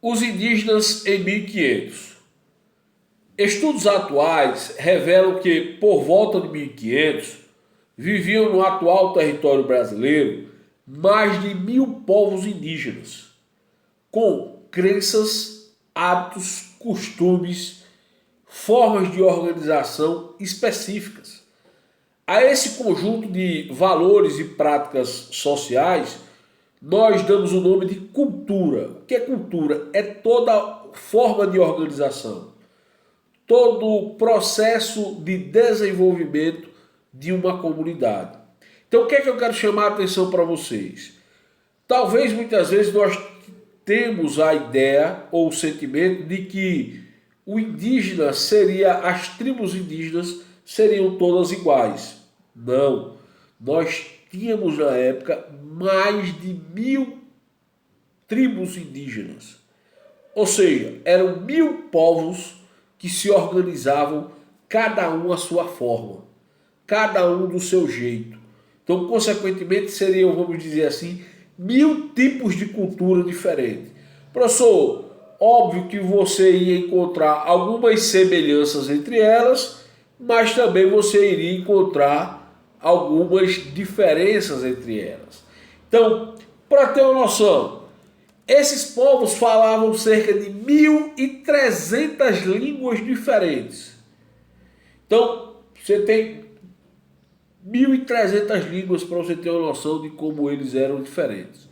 Os indígenas em 1500. Estudos atuais revelam que, por volta de 1500, viviam no atual território brasileiro mais de 1000 povos indígenas, com crenças, hábitos, costumes, formas de organização específicas. A esse conjunto de valores e práticas sociais, nós damos o nome de cultura. O que é cultura? É toda forma de organização, todo o processo de desenvolvimento de uma comunidade. Então, o que é que eu quero chamar a atenção para vocês? Talvez muitas vezes nós temos a ideia ou o sentimento de que o indígena seria, as tribos indígenas seriam todas iguais. Não. Nós tínhamos na época mais de 1000 tribos indígenas. Ou seja, eram 1000 povos que se organizavam, cada um à sua forma, cada um do seu jeito. Então, consequentemente, seriam, vamos dizer assim, 1000 tipos de cultura diferente. Professor, óbvio que você ia encontrar algumas semelhanças entre elas, mas também você iria encontrar algumas diferenças entre elas. Então, para ter uma noção, esses povos falavam cerca de 1300 línguas diferentes. Então, você tem 1300 línguas para você ter uma noção de como eles eram diferentes.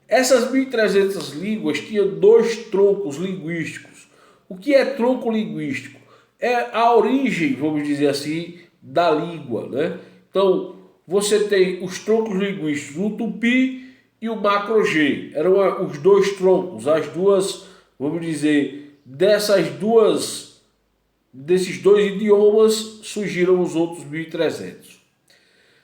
Essas 1300 línguas tinham dois troncos linguísticos. O que é tronco linguístico? É a origem, vamos dizer assim, da língua, né? Então, você tem os troncos linguísticos, o tupi e o macro-G. Eram os dois troncos, as duas, vamos dizer, desses dois idiomas surgiram os outros 1300.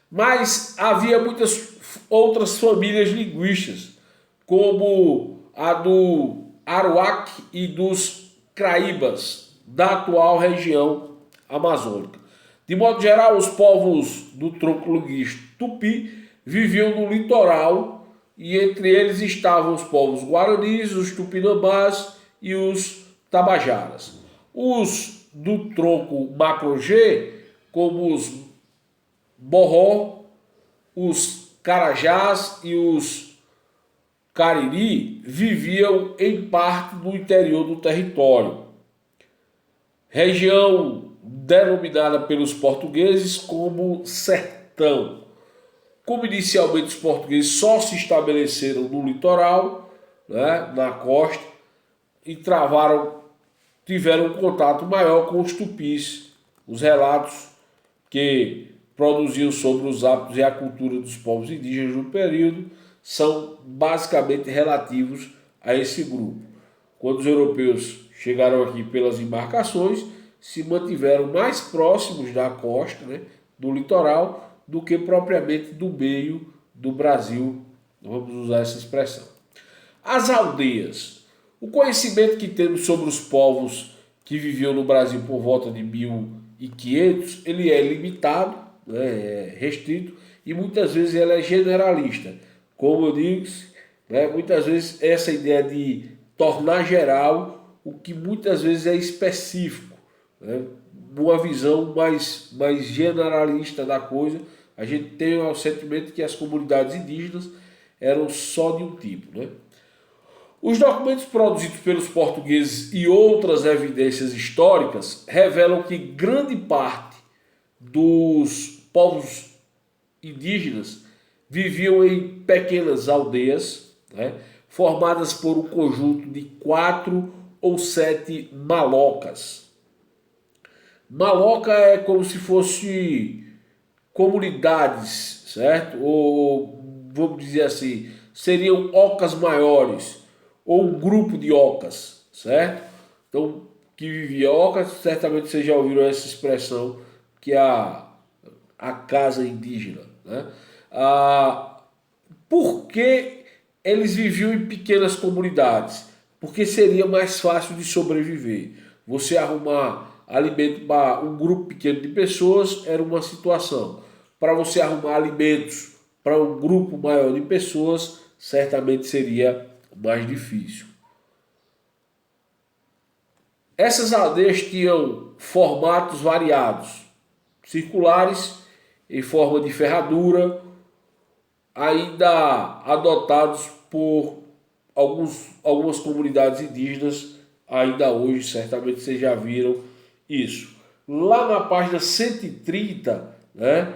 Mas havia muitas outras famílias linguísticas, como a do Aruac e dos Craíbas, da atual região amazônica. De modo geral, os povos do tronco linguístico tupi viviam no litoral e entre eles estavam os povos guaranis, os tupinambás e os tabajaras. Os do tronco macro-G, como os borró, os carajás e os cariri, viviam em parte no interior do território, região denominada pelos portugueses como sertão. Como inicialmente os portugueses só se estabeleceram no litoral, né, na costa, e tiveram um contato maior com os tupis. Os relatos que produziam sobre os hábitos e a cultura dos povos indígenas no período são basicamente relativos a esse grupo. Quando os europeus chegaram aqui pelas embarcações, se mantiveram mais próximos da costa, né, do litoral, do que propriamente do meio do Brasil, vamos usar essa expressão. As aldeias. O conhecimento que temos sobre os povos que viviam no Brasil por volta de 1500, ele é limitado, né, é restrito, e muitas vezes ele é generalista. Como eu disse, né, muitas vezes essa ideia de tornar geral o que muitas vezes é específico, né, uma visão mais generalista da coisa. A gente tem o sentimento que as comunidades indígenas eram só de um tipo, né? Os documentos produzidos pelos portugueses e outras evidências históricas revelam que grande parte dos povos indígenas viviam em pequenas aldeias, né, formadas por um conjunto de 4 ou 7 malocas. Maloca é como se fosse comunidades, certo? Ou vamos dizer assim, seriam ocas maiores, ou um grupo de ocas, certo? Então, que vivia ocas, certamente vocês já ouviram essa expressão, que é a casa indígena, né? Por que eles viviam em pequenas comunidades? Porque seria mais fácil de sobreviver. Você arrumar alimento para um grupo pequeno de pessoas era uma situação. Para você arrumar alimentos para um grupo maior de pessoas, certamente seria mais difícil. Essas aldeias tinham formatos variados, circulares, em forma de ferradura, ainda adotados por algumas comunidades indígenas, ainda hoje, certamente vocês já viram isso. Lá na página 130, né,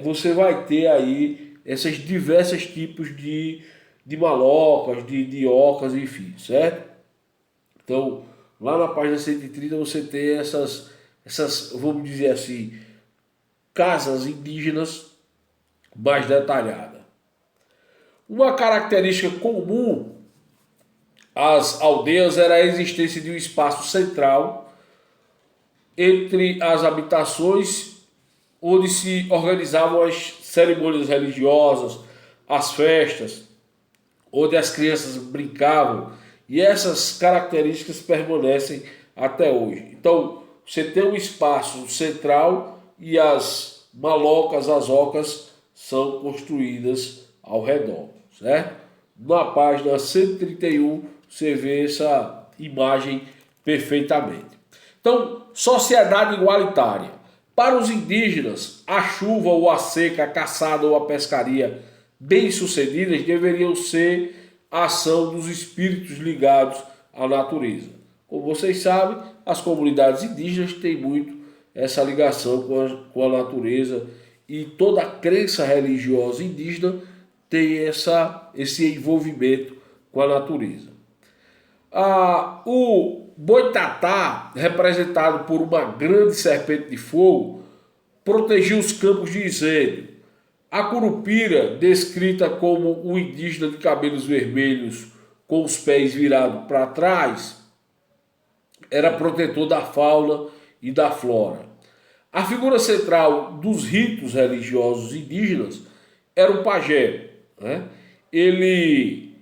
você vai ter aí esses diversos tipos de malocas, de ocas, enfim, certo? Então, lá na página 130 você tem essas, vamos dizer assim, casas indígenas mais detalhadas. Uma característica comum às aldeias era a existência de um espaço central entre as habitações, onde se organizavam as cerimônias religiosas, as festas, onde as crianças brincavam, e essas características permanecem até hoje. Então, você tem um espaço central e as malocas, as ocas, são construídas ao redor, certo? Na página 131 você vê essa imagem perfeitamente. Então, sociedade igualitária. Para os indígenas, a chuva ou a seca, a caçada ou a pescaria bem-sucedidas deveriam ser a ação dos espíritos ligados à natureza. Como vocês sabem, as comunidades indígenas têm muito essa ligação com a natureza, e toda a crença religiosa indígena tem esse envolvimento com a natureza. O boitatá, representado por uma grande serpente de fogo, protegia os campos de incêndio. A curupira, descrita como um indígena de cabelos vermelhos com os pés virados para trás, era protetor da fauna e da flora. A figura central dos ritos religiosos indígenas era o pajé, né? Ele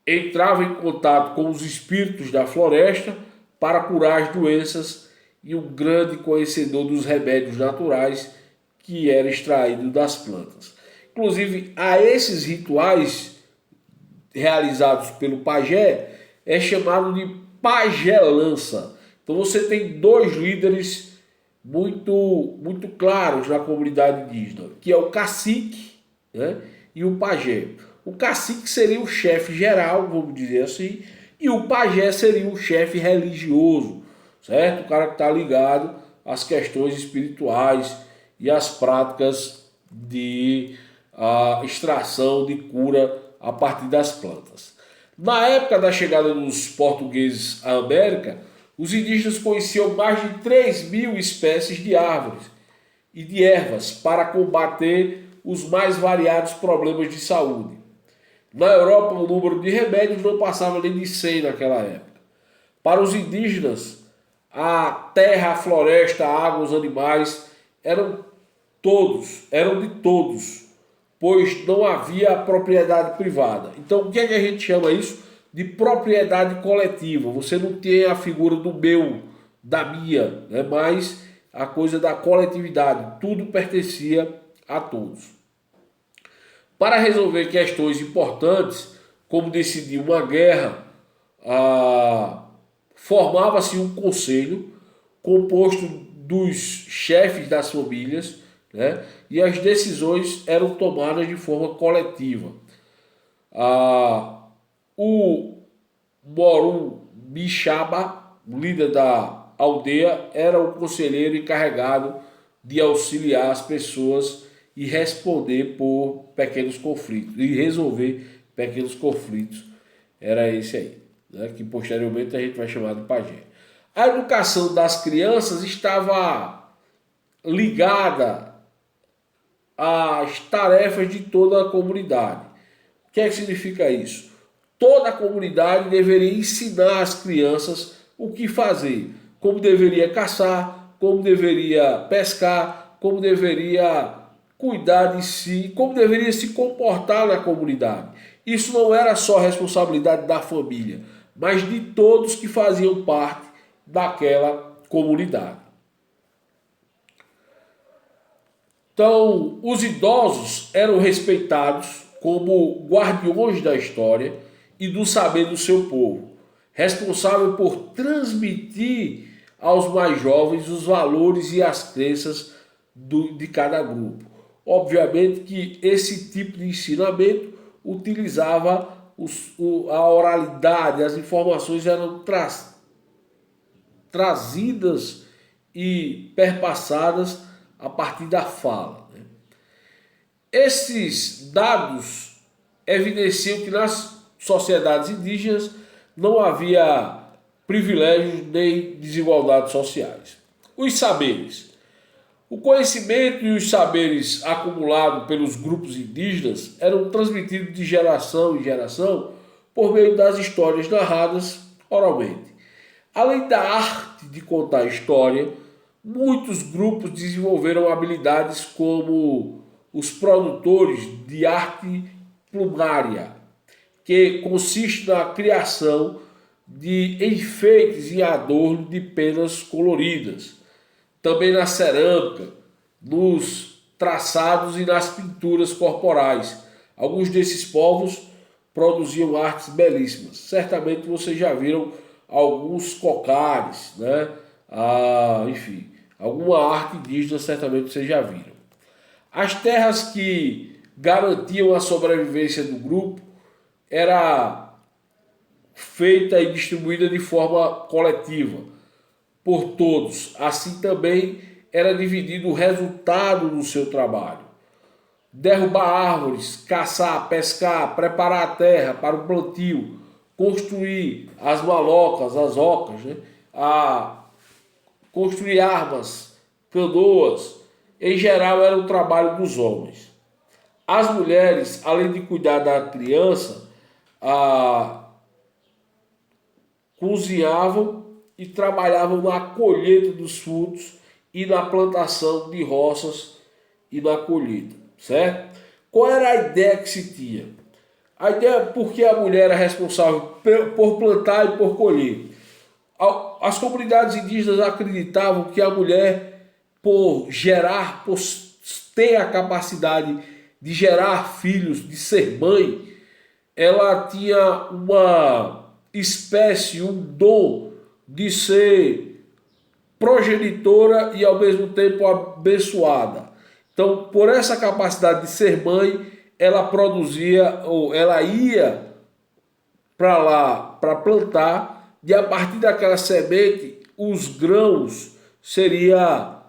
entrava em contato com os espíritos da floresta para curar as doenças, e um grande conhecedor dos remédios naturais que era extraído das plantas. Inclusive, a esses rituais realizados pelo pajé é chamado de pajelança. Então você tem dois líderes muito claros na comunidade indígena, que é o cacique, né, e o pajé. O cacique seria o chefe geral, vamos dizer assim, e o pajé seria o chefe religioso, certo? O cara que está ligado às questões espirituais e às práticas de extração, de cura a partir das plantas. Na época da chegada dos portugueses à América, os indígenas conheciam mais de 3.000 espécies de árvores e de ervas para combater os mais variados problemas de saúde. Na Europa, o número de remédios não passava nem de 100 naquela época. Para os indígenas, a terra, a floresta, a água, os animais eram de todos, pois não havia propriedade privada. Então, o que é que a gente chama isso? De propriedade coletiva. Você não tem a figura do meu, da minha, né? Mas a coisa da coletividade. Tudo pertencia a todos. Para resolver questões importantes, como decidir uma guerra, formava-se um conselho composto dos chefes das famílias, né? E as decisões eram tomadas de forma coletiva. O Morum Bixaba, líder da aldeia, era o conselheiro encarregado de auxiliar as pessoas e responder por pequenos conflitos, e resolver pequenos conflitos. Era esse aí, né, que posteriormente a gente vai chamar de pajé. A educação das crianças estava ligada às tarefas de toda a comunidade. O que é que significa isso? Toda a comunidade deveria ensinar as crianças o que fazer, como deveria caçar, como deveria pescar, como deveria cuidar de si, como deveria se comportar na comunidade. Isso não era só responsabilidade da família, mas de todos que faziam parte daquela comunidade. Então, os idosos eram respeitados como guardiões da história e do saber do seu povo, responsável por transmitir aos mais jovens os valores e as crenças de cada grupo. Obviamente que esse tipo de ensinamento utilizava a oralidade, as informações eram trazidas e perpassadas a partir da fala. Esses dados evidenciam que nas sociedades indígenas não havia privilégios nem desigualdades sociais. Os saberes. O conhecimento e os saberes acumulados pelos grupos indígenas eram transmitidos de geração em geração por meio das histórias narradas oralmente. Além da arte de contar história, muitos grupos desenvolveram habilidades como os produtores de arte plumária, que consiste na criação de enfeites e adorno de penas coloridas, também na cerâmica, nos traçados e nas pinturas corporais. Alguns desses povos produziam artes belíssimas. Certamente vocês já viram alguns cocares, né? Enfim, alguma arte indígena certamente vocês já viram. As terras que garantiam a sobrevivência do grupo era feita e distribuída de forma coletiva por todos. Assim também era dividido o resultado do seu trabalho. Derrubar árvores, caçar, pescar, preparar a terra para o plantio, construir as malocas, as ocas, né? Construir armas, canoas, em geral era o trabalho dos homens. As mulheres, além de cuidar da criança, cozinhavam e trabalhavam na colheita dos frutos e na plantação de roças e na colheita, certo? Qual era a ideia que se tinha? A ideia é porque a mulher era responsável por plantar e por colher. As comunidades indígenas acreditavam que a mulher, por ter a capacidade de gerar filhos, de ser mãe, ela tinha uma espécie, um dom de ser progenitora e ao mesmo tempo abençoada. Então, por essa capacidade de ser mãe, ela produzia, ou ela ia para lá para plantar, e a partir daquela semente, os grãos seriam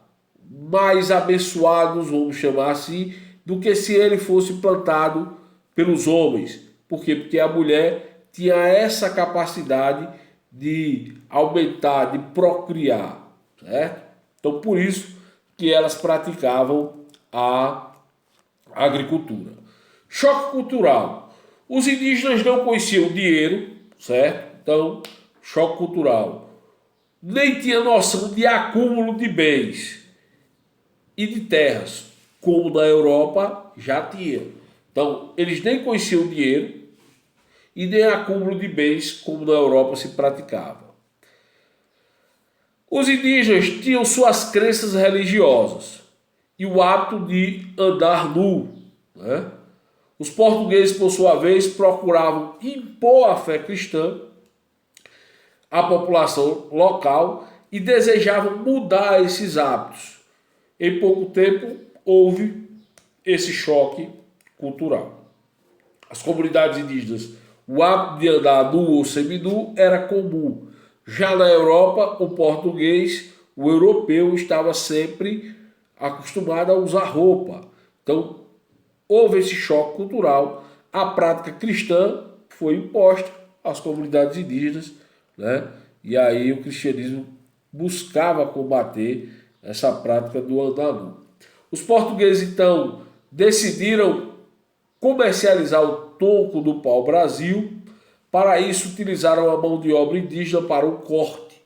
mais abençoados, vamos chamar assim, do que se ele fosse plantado pelos homens. Por quê? Porque a mulher tinha essa capacidade de aumentar, de procriar, certo? Então, por isso que elas praticavam a agricultura. Choque cultural. Os indígenas não conheciam dinheiro, certo? Então, choque cultural. Nem tinha noção de acúmulo de bens e de terras, como na Europa já tinha. Então, eles nem conheciam dinheiro e nem acúmulo de bens, como na Europa se praticava. Os indígenas tinham suas crenças religiosas e o hábito de andar nu, né? Os portugueses, por sua vez, procuravam impor a fé cristã à população local e desejavam mudar esses hábitos. Em pouco tempo, houve esse choque cultural. As comunidades indígenas, o hábito de andar nu ou seminu era comum. Já na Europa, o português, o europeu, estava sempre acostumado a usar roupa. Então, houve esse choque cultural. A prática cristã foi imposta às comunidades indígenas, né? E aí o cristianismo buscava combater essa prática do andar nu. Os portugueses, então, decidiram comercializar o tronco do pau-brasil. Para isso, utilizaram a mão de obra indígena para o corte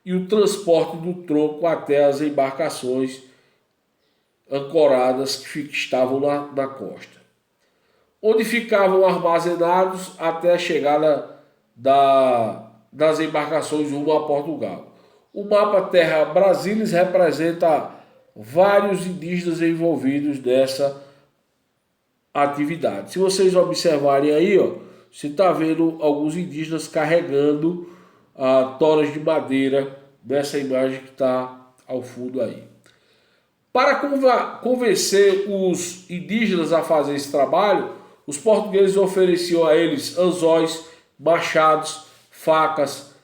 e o transporte do tronco até as embarcações ancoradas que estavam na costa, onde ficavam armazenados até a chegada das embarcações rumo a Portugal. O mapa Terra Brasilis representa vários indígenas envolvidos nessa atividade. Se vocês observarem aí, ó, você está vendo alguns indígenas carregando toras de madeira nessa imagem que está ao fundo aí. Para convencer os indígenas a fazer esse trabalho, os portugueses ofereciam a eles anzóis, machados, facas,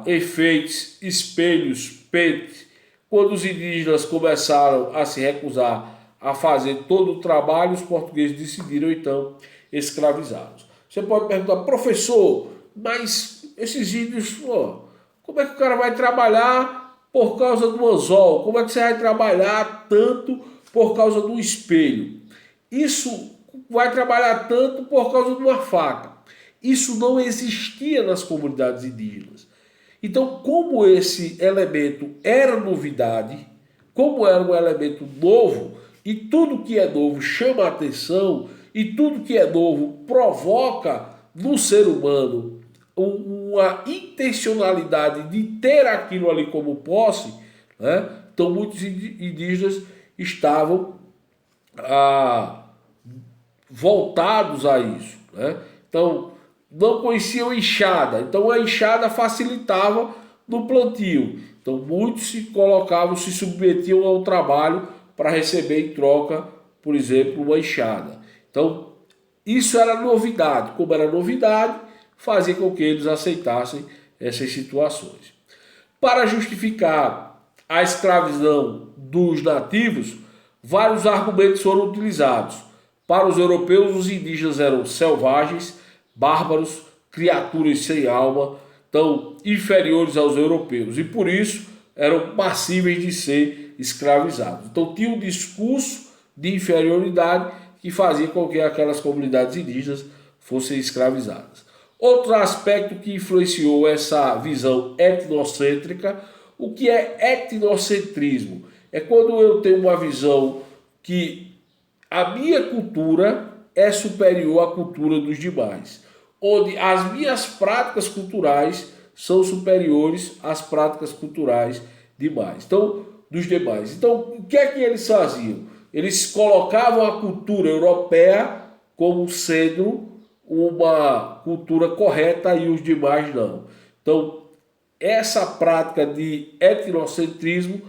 efeitos, espelhos, pente. Quando os indígenas começaram a se recusar a fazer todo o trabalho, os portugueses decidiram então escravizá-los. Você pode perguntar, professor, mas esses índios, como é que o cara vai trabalhar por causa do anzol? Como é que você vai trabalhar tanto por causa do espelho? Isso vai trabalhar tanto por causa de uma faca. Isso não existia nas comunidades indígenas. Então, como esse elemento era novidade, como era um elemento novo, e tudo que é novo chama a atenção, e tudo que é novo provoca no ser humano uma intencionalidade de ter aquilo ali como posse, né? Então muitos indígenas estavam voltados a isso, né? Então não conheciam enxada, então a enxada facilitava no plantio. Então muitos se colocavam, se submetiam ao trabalho para receber em troca, por exemplo, uma enxada. Então isso era novidade. Como era novidade, fazia com que eles aceitassem essas situações. Para justificar a escravidão dos nativos, vários argumentos foram utilizados. Para os europeus, os indígenas eram selvagens, bárbaros, criaturas sem alma, tão inferiores aos europeus, e por isso eram passíveis de ser escravizados. Então tinha um discurso de inferioridade que fazia com que aquelas comunidades indígenas fossem escravizadas. Outro aspecto que influenciou essa visão etnocêntrica, o que é etnocentrismo? É quando eu tenho uma visão que a minha cultura é superior à cultura dos demais, onde as minhas práticas culturais são superiores às práticas culturais dos demais. Então, o que é que eles faziam? Eles colocavam a cultura europeia como sendo uma cultura correta e os demais não. Então, essa prática de etnocentrismo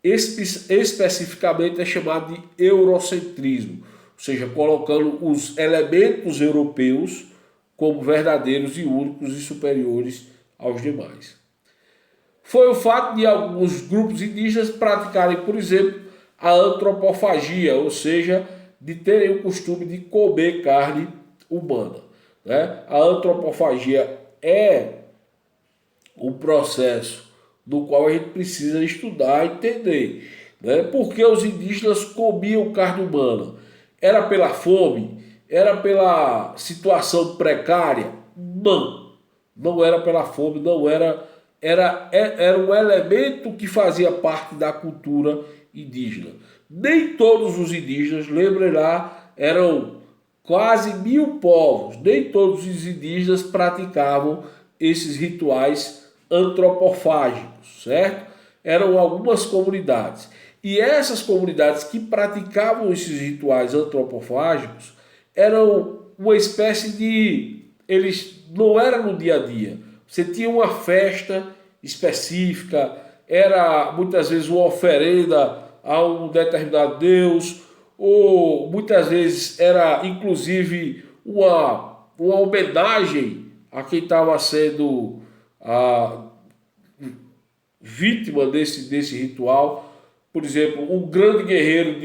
especificamente é chamada de eurocentrismo, ou seja, colocando os elementos europeus como verdadeiros e únicos e superiores aos demais. Foi o fato de alguns grupos indígenas praticarem, por exemplo, a antropofagia, ou seja, de terem o costume de comer carne humana, né? A antropofagia é um processo no qual a gente precisa estudar e entender, né? Por que os indígenas comiam carne humana? Era pela fome? Era pela situação precária? Não, não era pela fome, não era, era um elemento que fazia parte da cultura indígena. Nem todos os indígenas, lembrem lá, eram quase 1000 povos, nem todos os indígenas praticavam esses rituais antropofágicos, certo? Eram algumas comunidades. E essas comunidades que praticavam esses rituais antropofágicos eram uma espécie de... Eles não eram no dia a dia. Você tinha uma festa específica, era muitas vezes uma oferenda a um determinado deus, ou muitas vezes era inclusive uma homenagem a quem estava sendo a vítima desse ritual. Por exemplo, um grande guerreiro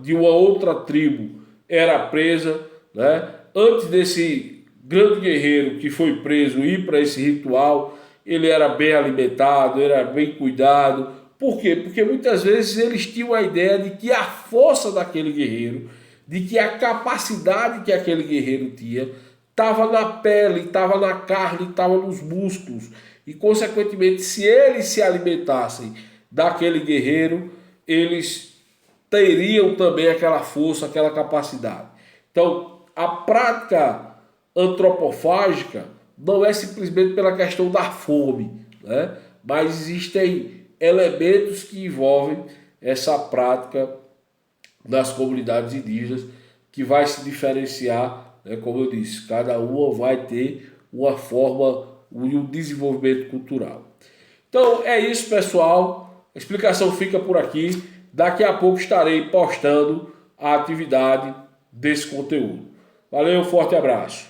de uma outra tribo era presa, né? Antes desse grande guerreiro que foi preso ir para esse ritual, ele era bem alimentado, era bem cuidado. Por quê? Porque muitas vezes eles tinham a ideia de que a força daquele guerreiro, de que a capacidade que aquele guerreiro tinha, estava na pele, estava na carne, estava nos músculos. E, consequentemente, se eles se alimentassem daquele guerreiro, eles teriam também aquela força, aquela capacidade. Então, a prática antropofágica não é simplesmente pela questão da fome, né? Mas existem elementos que envolvem essa prática das comunidades indígenas que vai se diferenciar né? Como eu disse, cada uma vai ter uma forma e um desenvolvimento cultural. Então é isso, pessoal. A explicação fica por aqui. Daqui a pouco estarei postando a atividade desse conteúdo. Valeu, forte abraço.